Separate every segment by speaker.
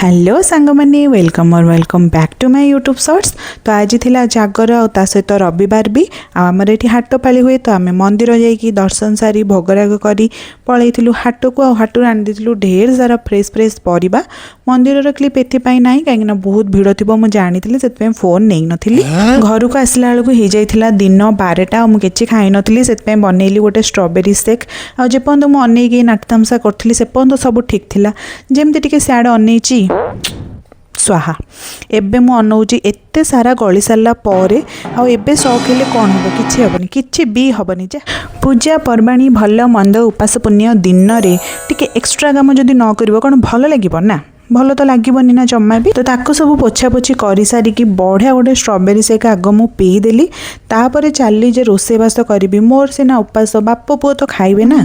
Speaker 1: Hello सांग माने welcome back to my YouTube shorts. तो आज थिला जागर और ता सहित रविवार भी आमर ये हाट पाली हुए। तो आम मंदिर जाइए दर्शन सारी भोगराग करी पलैलु हाट को हाटू आनी ढेर सारा फ्रेश फ्रेश परिबा। मंदिर क्लिप एपाई ना कहीं बहुत भिड़ थी मुझे जानी से फोन नहीं नी। घर को आसला बेलू हो जाता दिन 12टा मुझे खाई नी से बनैली गोटे स्ट्रॉबेरी शेक। आपर्यंत मुझे अनेक नाट तमसा करी से पर्यंत सब ठीक थिला जमती टी सियाड़े अनैची स्वाहा। एबे मु अनौची एते सारा गली सारा पर आबे शौक हेले कौन हम कि हेनी कि भी हेनी जे पूजा पर्वाणी भल मंद उपास पुण्य दिन में टिके एक्स्ट्रा काम जदि न कर कौन भल लगे ना भल तो लगभग ना जमा भी। तो ताको सब पोछापोछी कर सारिकी बढ़िया गोटे स्ट्रॉबेरी शेक आग मु पीदेली। तापर चली जे रोषेबास करी मोर सीना उपास बाप पुओ तो खाइबे ना।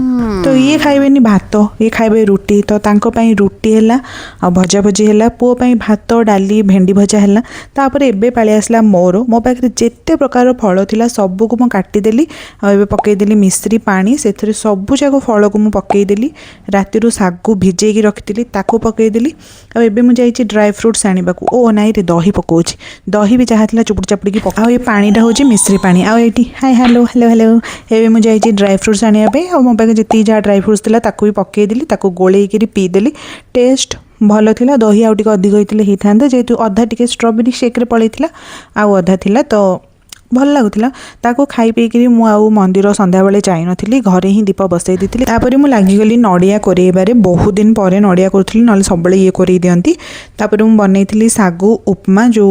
Speaker 1: तो ये खाइबेनी भात ये खाइबे रुटी। तो तांको पई रुटी है आ भजा भजी है पुओ पई भात डाली भेंडी भजा है। तापर एबे पाली आसला मोर मो पाखे जेते प्रकार फल थिला सबू को मु काटिदेली आ पकईदेली मिश्री पानी से सबू जाक फल को मु पकईदेली। राति सागु भिजेकी रखी ताको पकईदेली। आ एबे मु जाइछि ड्राई फ्रूट्स आनिबा को। ओ नाई रे दही पकोछि दही भी जहाँ थिला चुपुड़ चापुड़ी पका। आ ये पानीटा होछि मिश्री पानी। आ एटी हाय हेलो हेलो हेलो एबे मु जाइछि ड्राई फ्रूट्स आनिबा पे। आ मो पाखे जति जहाँ ड्राई फ्रूट्स थिला ताको भी पकईदेली ताको गोलेइकरी पीदेली। टेस्ट भल थिला दही आउ टिके अधिक होइतिले हिथांते जेतु अधा टिके स्ट्रॉबेरी शेक रे पळैतिला आ अधा थिला तो भल लगुला। ताको खाई पीकरी मु आउ मंदिर संध्या बेले जाई नथिली घरे ही दीप बसई देथिली। तापर मु लागिगली नड़िया कोरेबारे बहुत दिन पर नड़िया करूथली नले सबले ये कोरे दियंती। तापर मु बनैथिली सागु उपमा जो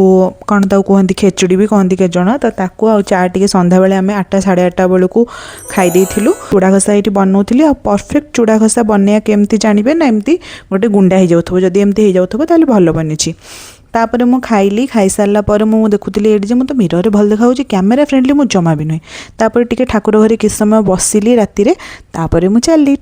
Speaker 1: कौन ताऊ कहती खेचुड़ी भी कहती के जण। तो ताको आ चा टिके संध्या बेले आमे 8टा साढ़े 8टा बेलू खाई देथिलु। चूड़ा घसा ये बनौली आ परफेक्ट चूड़ा घसा बनैया केमती जानिबे ना एमती गोटे गुंडा हो जाउथबो जदी एमती हो जाउथबो ताले भल बनिछि। तापर मु खाइली खाई सारा पर मु देखुली ये तो मिरर रे भल देखा कैमेरा फ्रेंडली मु जमा भी नुहे। तापर टिके ठाकुर घरे किस समय बसिली राति रे तापर मु चली।